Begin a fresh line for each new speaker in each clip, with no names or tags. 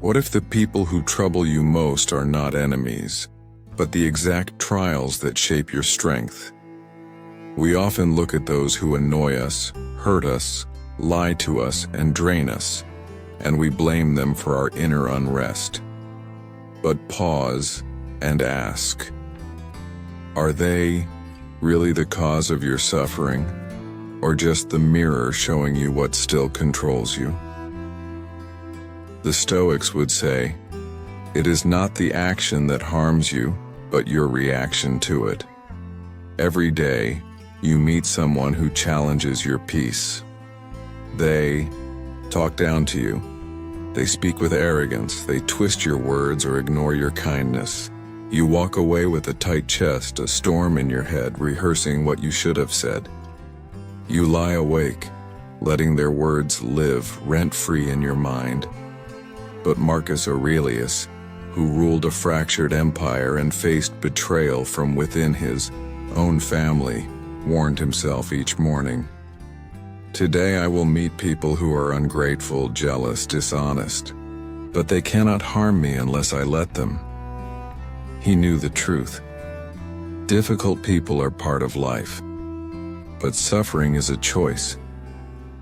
What if the people who trouble you most are not enemies, but the exact trials that shape your strength? We often look at those who annoy us, hurt us, lie to us, and drain us, and we blame them for our inner unrest. But pause and ask, are they really the cause of your suffering, or just the mirror showing you what still controls you? The Stoics would say, it is not the action that harms you, but your reaction to it. Every day, you meet someone who challenges your peace. They talk down to you. They speak with arrogance. They twist your words or ignore your kindness. You walk away with a tight chest, a storm in your head, rehearsing what you should have said. You lie awake, letting their words live rent-free in your mind. But Marcus Aurelius, who ruled a fractured empire and faced betrayal from within his own family, warned himself each morning, today I will meet people who are ungrateful, jealous, dishonest, but they cannot harm me unless I let them. He knew the truth. Difficult people are part of life, but suffering is a choice.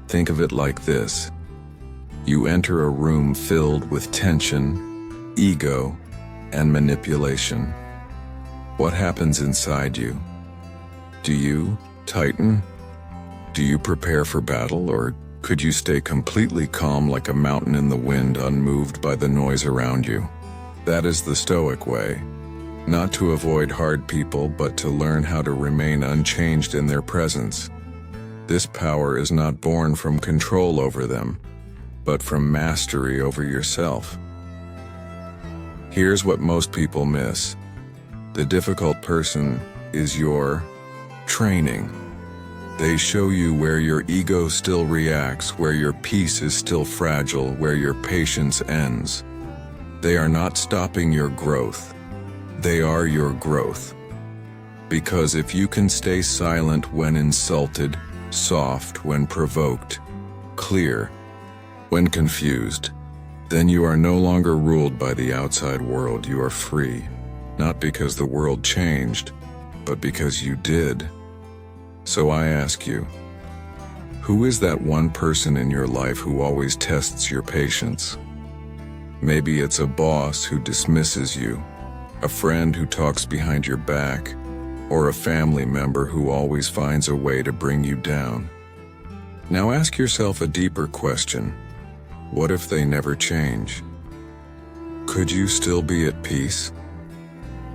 Think of it like this. You enter a room filled with tension, ego, and manipulation. What happens inside you? Do you tighten? Do you prepare for battle, or could you stay completely calm like a mountain in the wind, unmoved by the noise around you? That is the Stoic way. Not to avoid hard people, but to learn how to remain unchanged in their presence. This power is not born from control over them, but from mastery over yourself. Here's what most people miss. The difficult person is your training. They show you where your ego still reacts, where your peace is still fragile, where your patience ends. They are not stopping your growth. They are your growth. Because if you can stay silent when insulted, soft when provoked, clear when confused, then you are no longer ruled by the outside world. You are free, not because the world changed, but because you did. So I ask you, who is that one person in your life who always tests your patience? Maybe it's a boss who dismisses you, a friend who talks behind your back, or a family member who always finds a way to bring you down. Now ask yourself a deeper question. What if they never change? Could you still be at peace?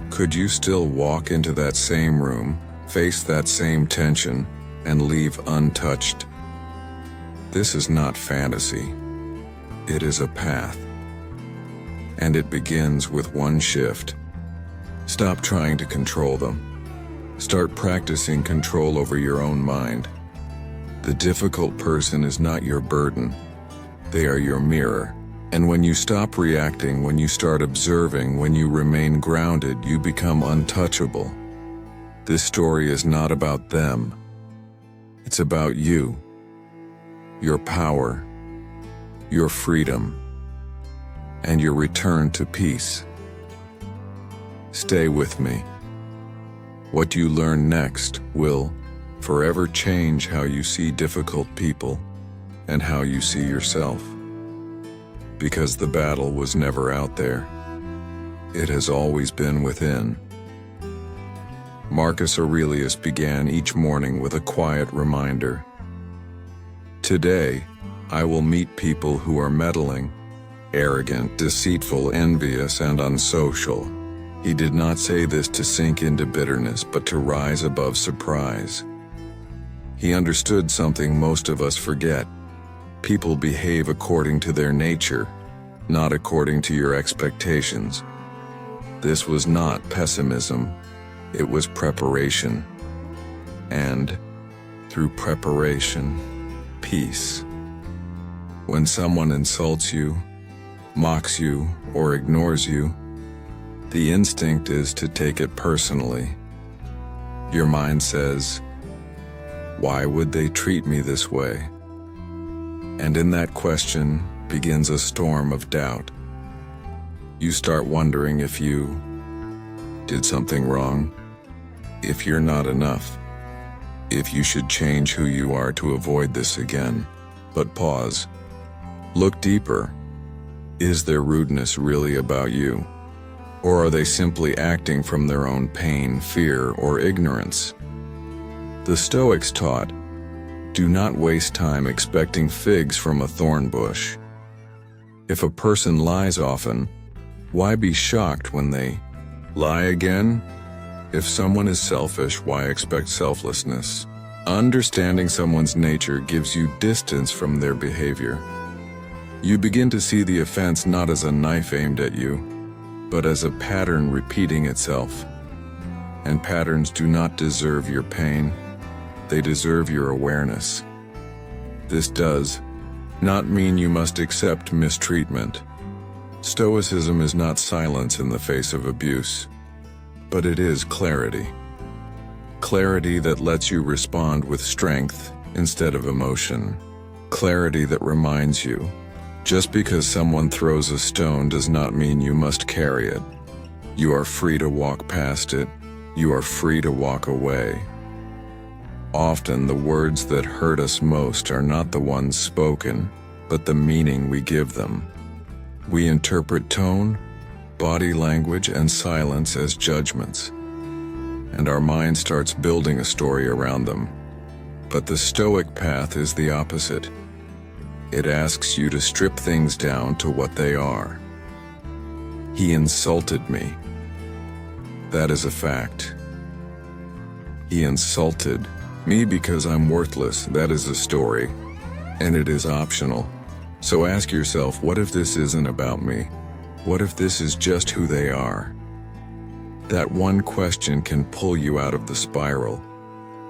Could you still walk into that same room, face that same tension, and leave untouched? This is not fantasy. It is a path. And it begins with one shift. Stop trying to control them. Start practicing control over your own mind. The difficult person is not your burden. They are your mirror. And when you stop reacting, when you start observing, when you remain grounded, you become untouchable. This story is not about them. It's about you, your power, your freedom, and your return to peace. Stay with me. What you learn next will forever change how you see difficult people and how you see yourself. Because the battle was never out there. It has always been within. Marcus Aurelius began each morning with a quiet reminder. Today, I will meet people who are meddling, arrogant, deceitful, envious, and unsocial. He did not say this to sink into bitterness, but to rise above surprise. He understood something most of us forget. People behave according to their nature, not according to your expectations. This was not pessimism, it was preparation. And, through preparation, peace. When someone insults you, mocks you, or ignores you, the instinct is to take it personally. Your mind says, "Why would they treat me this way?" And in that question begins a storm of doubt. You start wondering if you did something wrong, if you're not enough, if you should change who you are to avoid this again. But pause. Look deeper. Is their rudeness really about you? Or are they simply acting from their own pain, fear, or ignorance? The Stoics taught, do not waste time expecting figs from a thorn bush. If a person lies often, why be shocked when they lie again? If someone is selfish, why expect selflessness? Understanding someone's nature gives you distance from their behavior. You begin to see the offense not as a knife aimed at you, but as a pattern repeating itself. And patterns do not deserve your pain, they deserve your awareness. This does not mean you must accept mistreatment. Stoicism is not silence in the face of abuse, but it is clarity. Clarity that lets you respond with strength instead of emotion. Clarity that reminds you, just because someone throws a stone does not mean you must carry it. You are free to walk past it. You are free to walk away. Often the words that hurt us most are not the ones spoken, but the meaning we give them. We interpret tone, body language, and silence as judgments, and our mind starts building a story around them. But the Stoic path is the opposite. It asks you to strip things down to what they are. He insulted me. That is a fact. He insulted me because I'm worthless. That is a story, and it is optional. So ask yourself, what if this isn't about me? What if this is just who they are? That one question can pull you out of the spiral.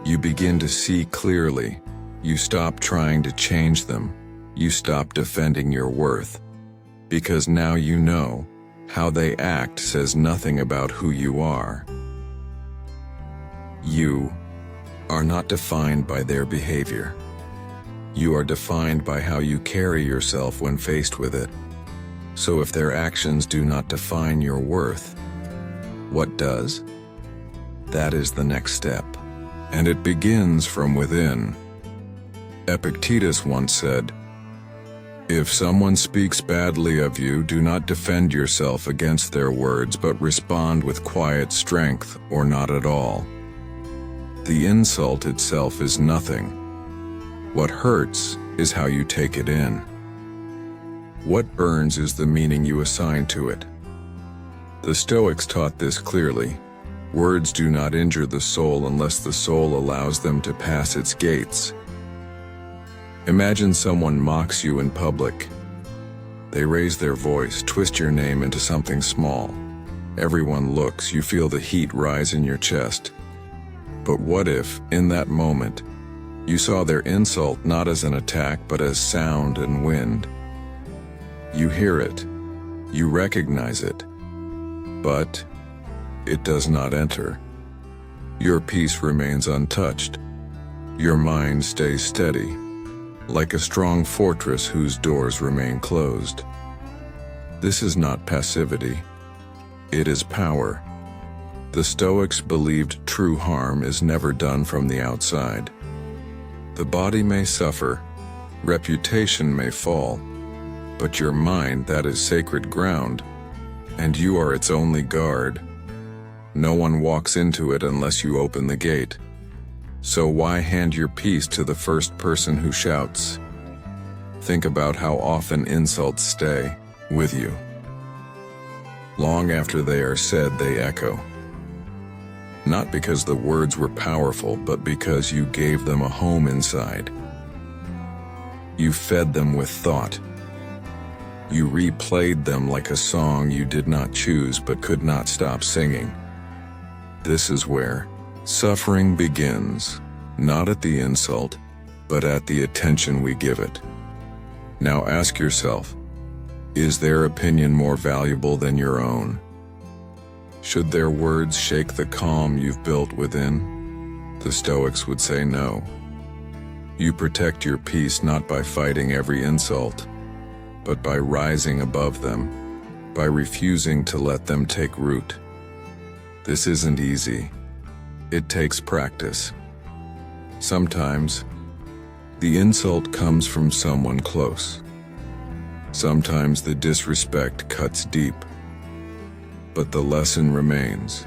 You begin to see clearly. You stop trying to change them. You stop defending your worth. Because now you know, how they act says nothing about who you are. You are not defined by their behavior. You are defined by how you carry yourself when faced with it. So if their actions do not define your worth, what does? That is the next step. And it begins from within. Epictetus once said, if someone speaks badly of you, do not defend yourself against their words, but respond with quiet strength or not at all. The insult itself is nothing. What hurts is how you take it in. What burns is the meaning you assign to it. The Stoics taught this clearly. Words do not injure the soul unless the soul allows them to pass its gates. Imagine someone mocks you in public. They raise their voice, twist your name into something small. Everyone looks, you feel the heat rise in your chest. But what if, in that moment, you saw their insult not as an attack but as sound and wind? You hear it, you recognize it, but it does not enter. Your peace remains untouched. Your mind stays steady, like a strong fortress whose doors remain closed. This is not passivity. It is power. The Stoics believed true harm is never done from the outside. The body may suffer, reputation may fall, but your mind, that is sacred ground, and you are its only guard. No one walks into it unless you open the gate. So why hand your peace to the first person who shouts? Think about how often insults stay with you. Long after they are said, they echo. Not because the words were powerful, but because you gave them a home inside. You fed them with thought. You replayed them like a song you did not choose but could not stop singing. This is where suffering begins, not at the insult, but at the attention we give it. Now ask yourself, is their opinion more valuable than your own? Should their words shake the calm you've built within? The Stoics would say no. You protect your peace not by fighting every insult, but by rising above them, by refusing to let them take root. This isn't easy. It takes practice. Sometimes, the insult comes from someone close. Sometimes the disrespect cuts deep. But the lesson remains.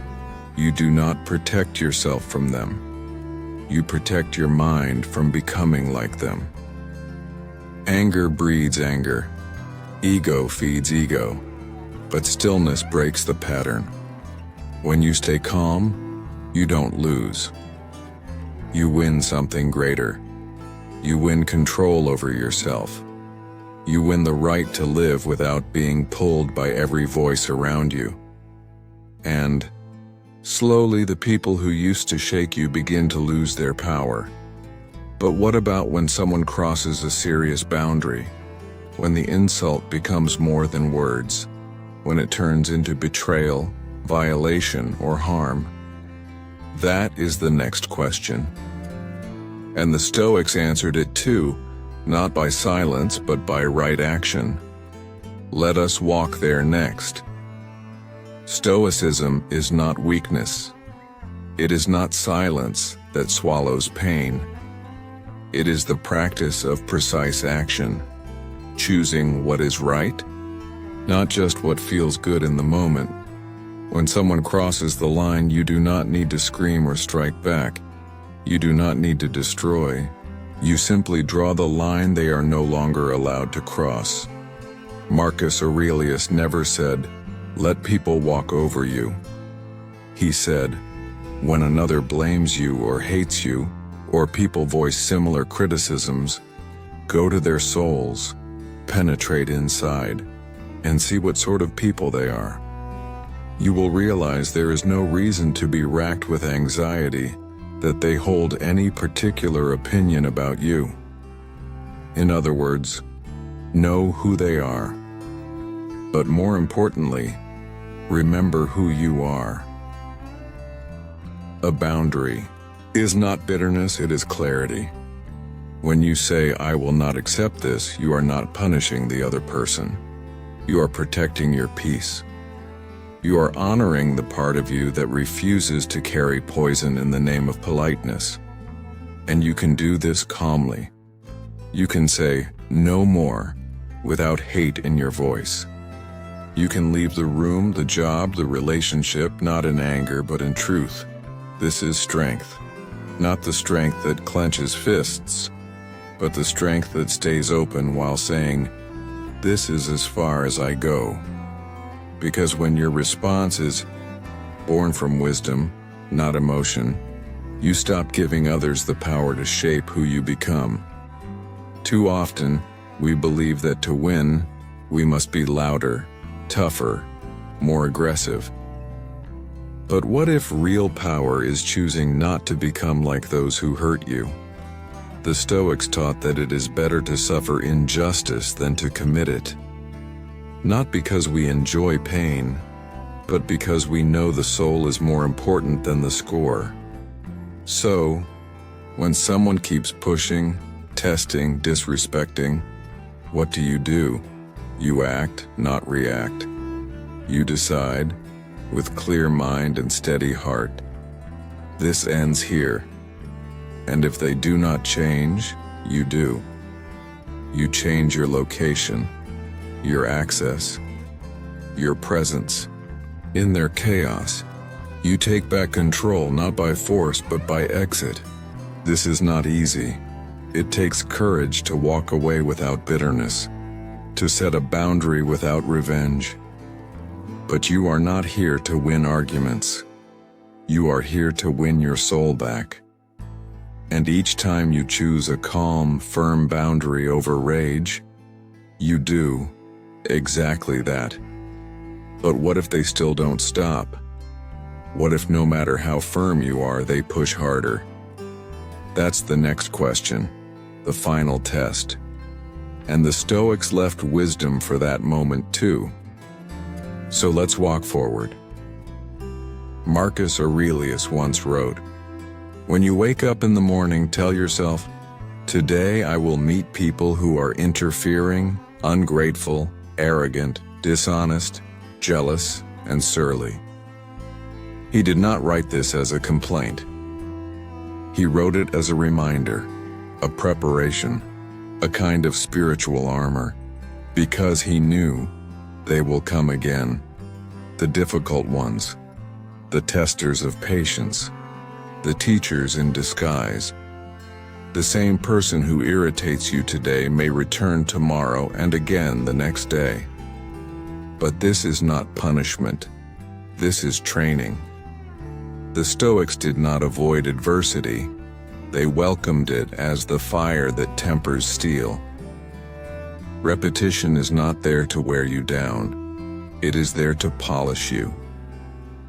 You do not protect yourself from them. You protect your mind from becoming like them. Anger breeds anger. Ego feeds ego. But stillness breaks the pattern. When you stay calm, you don't lose. You win something greater. You win control over yourself. You win the right to live without being pulled by every voice around you. And, slowly the people who used to shake you begin to lose their power. But what about when someone crosses a serious boundary? When the insult becomes more than words? When it turns into betrayal, violation, or harm? That is the next question. And the Stoics answered it too, not by silence but by right action. Let us walk there next. Stoicism is not weakness. It is not silence that swallows pain. It is the practice of precise action, choosing what is right, not just what feels good in the moment. When someone crosses the line, you do not need to scream or strike back. You do not need to destroy. You simply draw the line they are no longer allowed to cross. Marcus Aurelius never said, "Let people walk over you." He said, "When another blames you or hates you, or people voice similar criticisms, go to their souls, penetrate inside, and see what sort of people they are. You will realize there is no reason to be racked with anxiety that they hold any particular opinion about you. In other words, know who they are. But more importantly, remember who you are. A boundary is not bitterness, it is clarity. When you say, "I will not accept this," you are not punishing the other person. You are protecting your peace. You are honoring the part of you that refuses to carry poison in the name of politeness. And you can do this calmly. You can say, "No more," without hate in your voice. You can leave the room, the job, the relationship, not in anger but in truth. This is strength. Not the strength that clenches fists, but the strength that stays open while saying, "This is as far as I go." Because when your response is born from wisdom, not emotion, you stop giving others the power to shape who you become. Too often, we believe that to win, we must be louder, tougher, more aggressive. But what if real power is choosing not to become like those who hurt you? The Stoics taught that it is better to suffer injustice than to commit it. Not because we enjoy pain, but because we know the soul is more important than the score. So, when someone keeps pushing, testing, disrespecting, what do? You act, not react. You decide, with clear mind and steady heart. This ends here. And if they do not change, you do. You change your location, your access, your presence. In their chaos, you take back control not by force but by exit. This is not easy. It takes courage to walk away without bitterness, to set a boundary without revenge. But you are not here to win arguments. You are here to win your soul back. And each time you choose a calm, firm boundary over rage, you do exactly that. But what if they still don't stop? What if no matter how firm you are, they push harder? That's the next question, the final test. And the Stoics left wisdom for that moment too. So let's walk forward. Marcus Aurelius once wrote, "When you wake up in the morning, tell yourself, 'Today I will meet people who are interfering, ungrateful, arrogant, dishonest, jealous, and surly. He did not write this as a complaint. He wrote it as a reminder, a preparation, a kind of spiritual armor, because he knew they will come again, the difficult ones, the testers of patience, the teachers in disguise. The same person who irritates you today may return tomorrow and again the next day. But this is not punishment. This is training. The Stoics did not avoid adversity. They welcomed it as the fire that tempers steel. Repetition is not there to wear you down. It is there to polish you.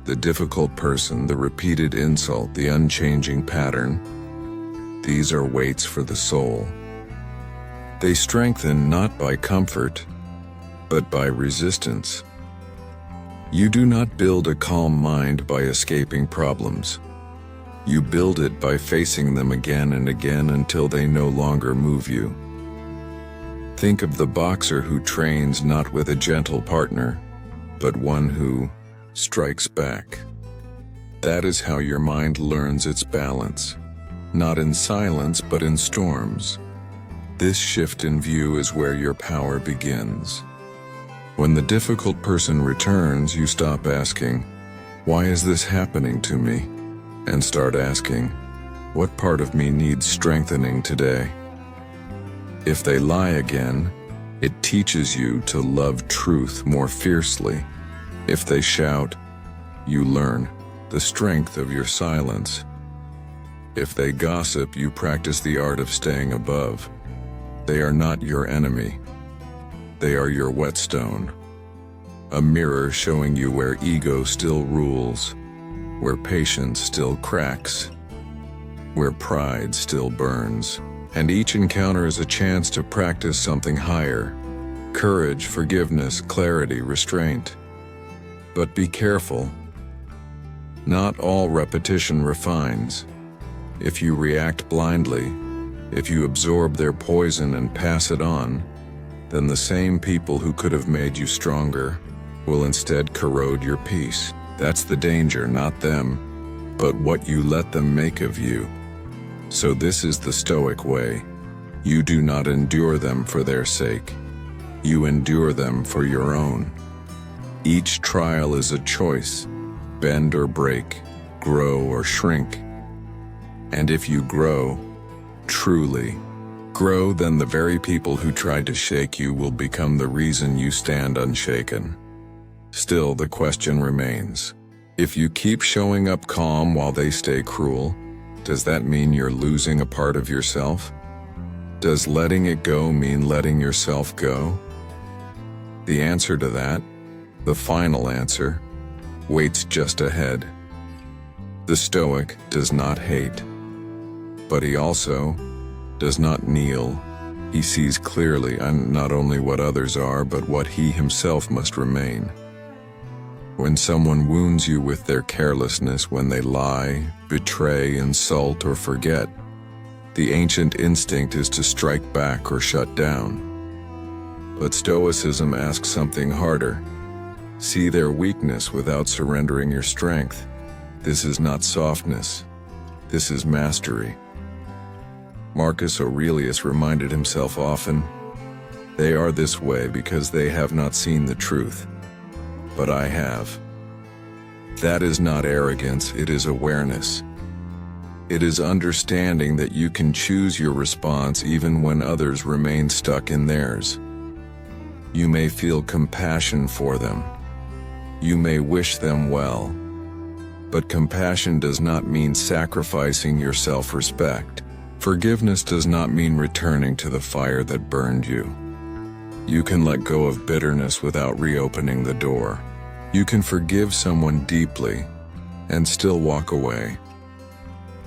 The difficult person, the repeated insult, the unchanging pattern, these are weights for the soul. They strengthen not by comfort, but by resistance. You do not build a calm mind by escaping problems. You build it by facing them again and again until they no longer move you. Think of the boxer who trains not with a gentle partner, but one who strikes back. That is how your mind learns its balance, not in silence but in storms. This shift in view is where your power begins. When the difficult person returns, you stop asking, "Why is this happening to me?" and start asking, "What part of me needs strengthening today?" If they lie again, it teaches you to love truth more fiercely. If they shout, you learn the strength of your silence. If they gossip, you practice the art of staying above. They are not your enemy. They are your whetstone, a mirror showing you where ego still rules, where patience still cracks, where pride still burns. And each encounter is a chance to practice something higher: courage, forgiveness, clarity, restraint. But be careful. Not all repetition refines. If you react blindly, if you absorb their poison and pass it on, then the same people who could have made you stronger will instead corrode your peace. That's the danger, not them, but what you let them make of you. So this is the Stoic way. You do not endure them for their sake. You endure them for your own. Each trial is a choice: bend or break, grow or shrink. And if you grow, truly grow, then the very people who tried to shake you will become the reason you stand unshaken. Still, the question remains: if you keep showing up calm while they stay cruel, does that mean you're losing a part of yourself? Does letting it go mean letting yourself go? The answer to that, the final answer, waits just ahead. The Stoic does not hate, but he also does not kneel. He sees clearly not only what others are, but what he himself must remain. When someone wounds you with their carelessness, when they lie, betray, insult, or forget, the ancient instinct is to strike back or shut down. But Stoicism asks something harder. See their weakness without surrendering your strength. This is not softness. This is mastery. Marcus Aurelius reminded himself often, "They are this way because they have not seen the truth. But I have." That is not arrogance, it is awareness. It is understanding that you can choose your response even when others remain stuck in theirs. You may feel compassion for them. You may wish them well. But compassion does not mean sacrificing your self-respect. Forgiveness does not mean returning to the fire that burned you. You can let go of bitterness without reopening the door. You can forgive someone deeply and still walk away.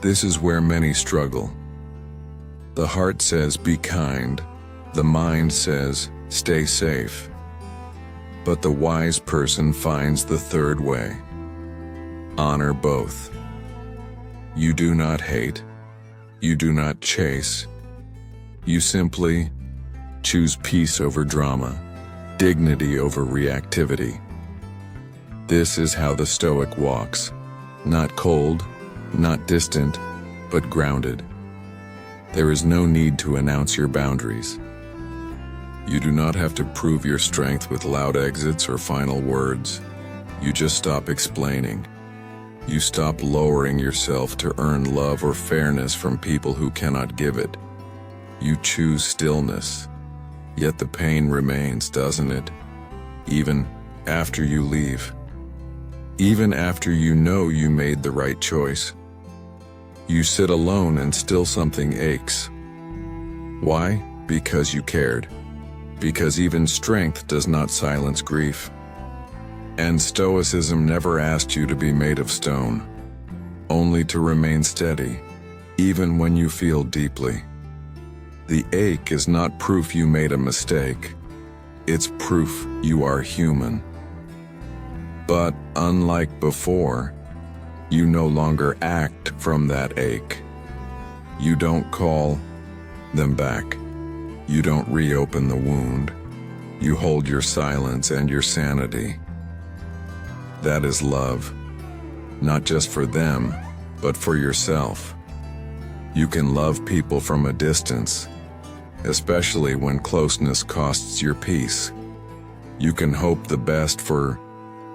This is where many struggle. The heart says, "Be kind." The mind says, "Stay safe." But the wise person finds the third way. Honor both. You do not hate. You do not chase. You simply choose peace over drama, dignity over reactivity, This is how the Stoic walks. Not cold, not distant, but grounded. There is no need to announce your boundaries. You do not have to prove your strength with loud exits or final words. You just stop explaining. You stop lowering yourself to earn love or fairness from people who cannot give it. You choose stillness. Yet the pain remains, doesn't it? Even after you leave. Even after you know you made the right choice. You sit alone and still something aches. Why? Because you cared. Because even strength does not silence grief. And Stoicism never asked you to be made of stone, only to remain steady, even when you feel deeply. The ache is not proof you made a mistake. It's proof you are human. But unlike before, you no longer act from that ache. You don't call them back. You don't reopen the wound. You hold your silence and your sanity. That is love, not just for them, but for yourself. You can love people from a distance, especially when closeness costs your peace. You can hope the best for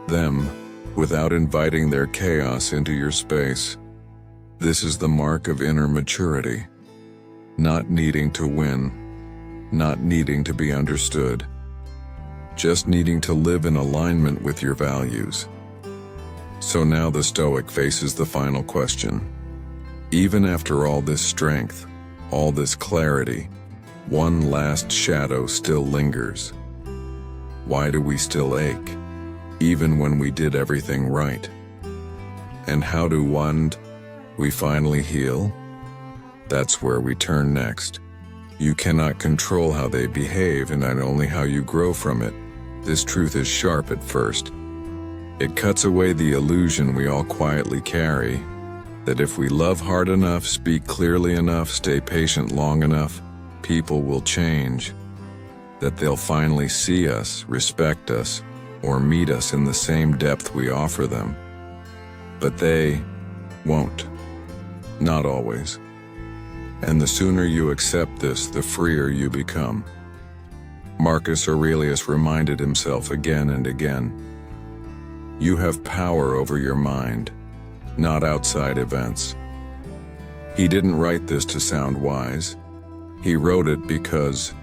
them without inviting their chaos into your space. This is the mark of inner maturity. Not needing to win, not needing to be understood, just needing to live in alignment with your values. So now the Stoic faces the final question. Even after all this strength, all this clarity, one last shadow still lingers. Why do we still ache, even when we did everything right? And how do we finally heal? That's where we turn next. You cannot control how they behave and not only how you grow from it. This truth is sharp at first. It cuts away the illusion we all quietly carry, that if we love hard enough, speak clearly enough, stay patient long enough, people will change. That they'll finally see us, respect us, or meet us in the same depth we offer them. But they won't. Not always. And the sooner you accept this, the freer you become. Marcus Aurelius reminded himself again and again, you have power over your mind, not outside events. He didn't write this to sound wise. He wrote it because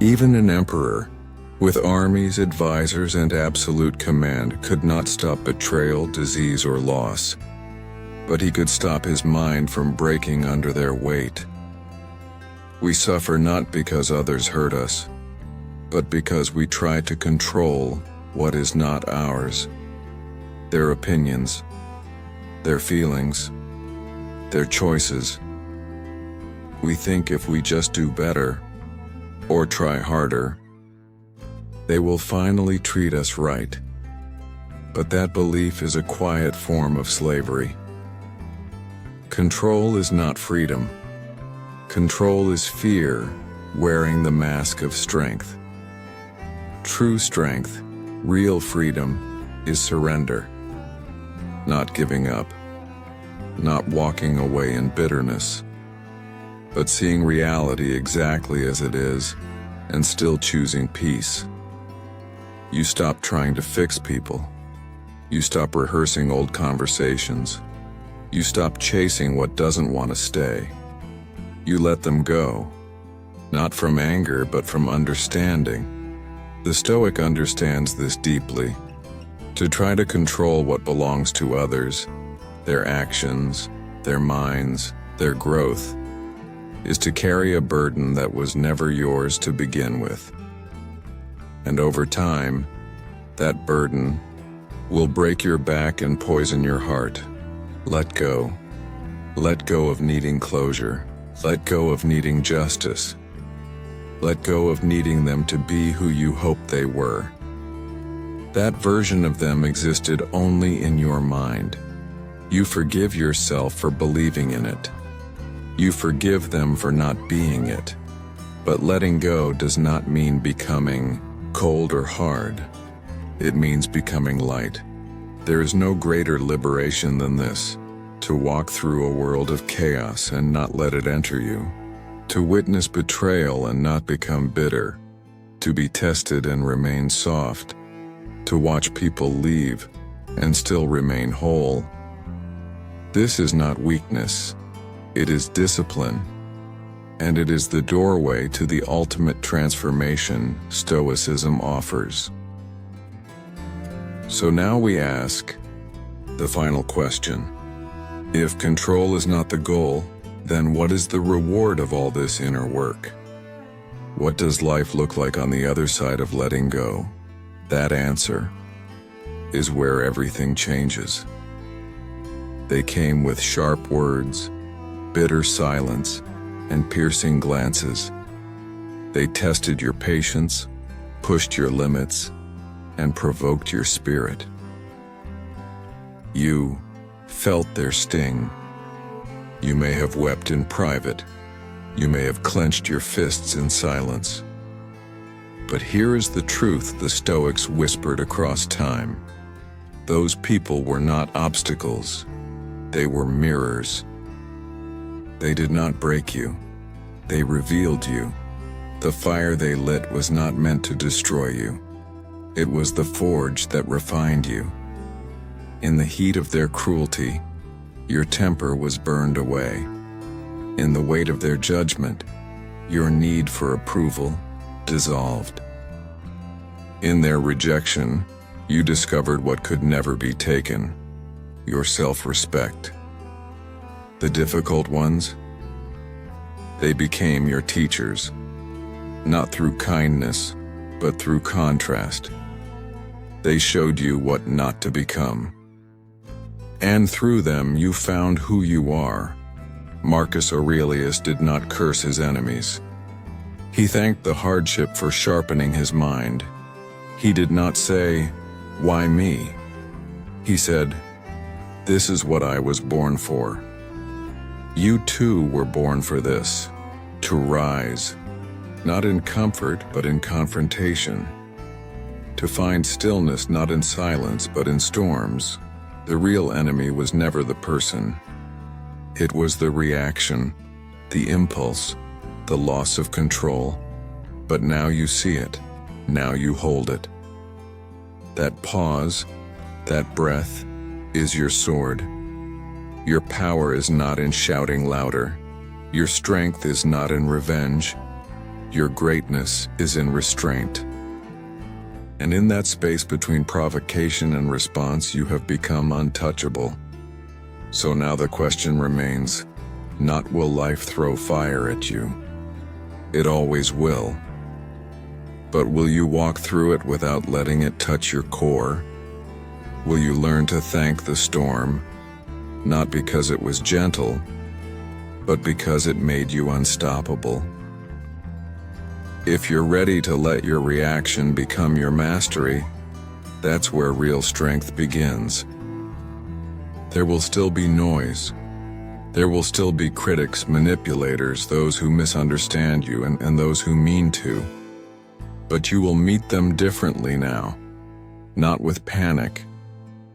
even an emperor, with armies, advisors, and absolute command, could not stop betrayal, disease, or loss. But he could stop his mind from breaking under their weight. We suffer not because others hurt us, but because we try to control what is not ours. Their opinions, their feelings, their choices. We think if we just do better, or try harder, they will finally treat us right. But that belief is a quiet form of slavery. Control is not freedom. Control is fear wearing the mask of strength. True strength, real freedom, is surrender. Not giving up, not walking away in bitterness, but seeing reality exactly as it is and still choosing peace. You stop trying to fix people. You stop rehearsing old conversations. You stop chasing what doesn't want to stay. You let them go, not from anger, but from understanding. The Stoic understands this deeply. To try to control what belongs to others, their actions, their minds, their growth, is to carry a burden that was never yours to begin with. And over time, that burden will break your back and poison your heart. Let go. Let go of needing closure. Let go of needing justice. Let go of needing them to be who you hoped they were. That version of them existed only in your mind. You forgive yourself for believing in it. You forgive them for not being it. But letting go does not mean becoming cold or hard. It means becoming light. There is no greater liberation than this, to walk through a world of chaos and not let it enter you, to witness betrayal and not become bitter, to be tested and remain soft, to watch people leave and still remain whole. This is not weakness, it is discipline, and it is the doorway to the ultimate transformation Stoicism offers. So now we ask the final question. If control is not the goal, then what is the reward of all this inner work? What does life look like on the other side of letting go? That answer is where everything changes. They came with sharp words, bitter silence, and piercing glances. They tested your patience, pushed your limits, and provoked your spirit. You felt their sting. You may have wept in private. You may have clenched your fists in silence. But here is the truth the Stoics whispered across time. Those people were not obstacles. They were mirrors. They did not break you. They revealed you. The fire they lit was not meant to destroy you. It was the forge that refined you. In the heat of their cruelty, your temper was burned away. In the weight of their judgment, your need for approval dissolved. In their rejection, you discovered what could never be taken, your self-respect. The difficult ones, they became your teachers, not through kindness, but through contrast. They showed you what not to become. And through them you found who you are. Marcus Aurelius did not curse his enemies. He thanked the hardship for sharpening his mind. He did not say, "Why me?" He said, "This is what I was born for." You too were born for this, to rise, not in comfort but in confrontation, to find stillness not in silence but in storms. The real enemy was never the person. It was the reaction, the impulse, the loss of control. But now you see it, now you hold it. That pause, that breath, is your sword. Your power is not in shouting louder. Your strength is not in revenge. Your greatness is in restraint. And in that space between provocation and response, you have become untouchable. So now the question remains, not will life throw fire at you? It always will. But will you walk through it without letting it touch your core? Will you learn to thank the storm, not because it was gentle, but because it made you unstoppable? If you're ready to let your reaction become your mastery, that's where real strength begins. There will still be noise. There will still be critics, manipulators, those who misunderstand you and those who mean to. But you will meet them differently now. Not with panic,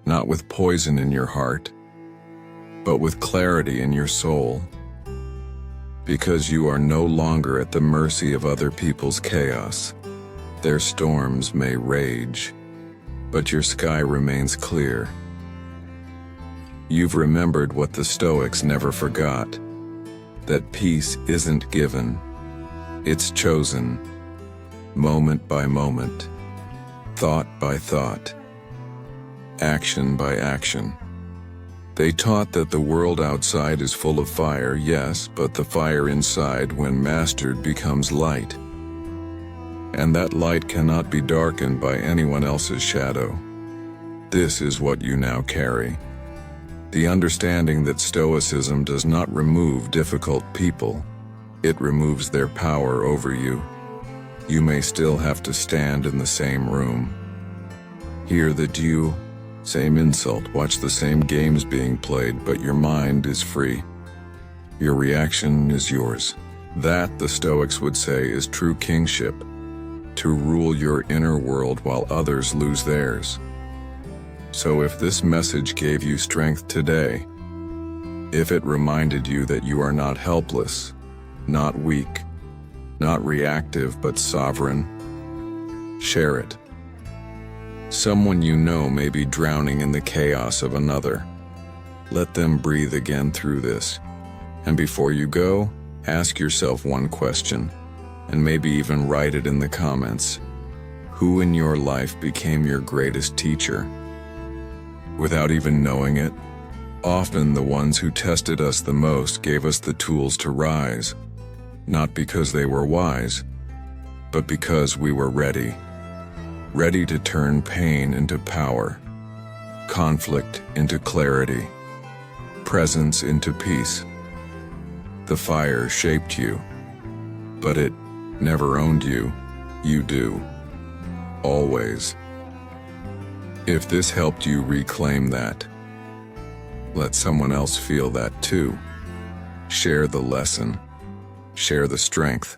not with poison in your heart, but with clarity in your soul. Because you are no longer at the mercy of other people's chaos. Their storms may rage, but your sky remains clear. You've remembered what the Stoics never forgot, that peace isn't given, it's chosen, moment by moment, thought by thought, action by action. They taught that the world outside is full of fire, yes, but the fire inside, when mastered, becomes light. And that light cannot be darkened by anyone else's shadow. This is what you now carry. The understanding that Stoicism does not remove difficult people, it removes their power over you. You may still have to stand in the same room, hear the due, same insult, watch the same games being played, but your mind is free. Your reaction is yours. That, the Stoics would say, is true kingship, to rule your inner world while others lose theirs. So if this message gave you strength today, if it reminded you that you are not helpless, not weak, not reactive but sovereign, share it. Someone you know may be drowning in the chaos of another. Let them breathe again through this. And before you go, ask yourself one question, and maybe even write it in the comments. Who in your life became your greatest teacher? Without even knowing it, often the ones who tested us the most gave us the tools to rise, not because they were wise, but because we were ready. Ready to turn pain into power, conflict into clarity, presence into peace. The fire shaped you, but it never owned you. You do. Always. If this helped you reclaim that, let someone else feel that too. Share the lesson. Share the strength.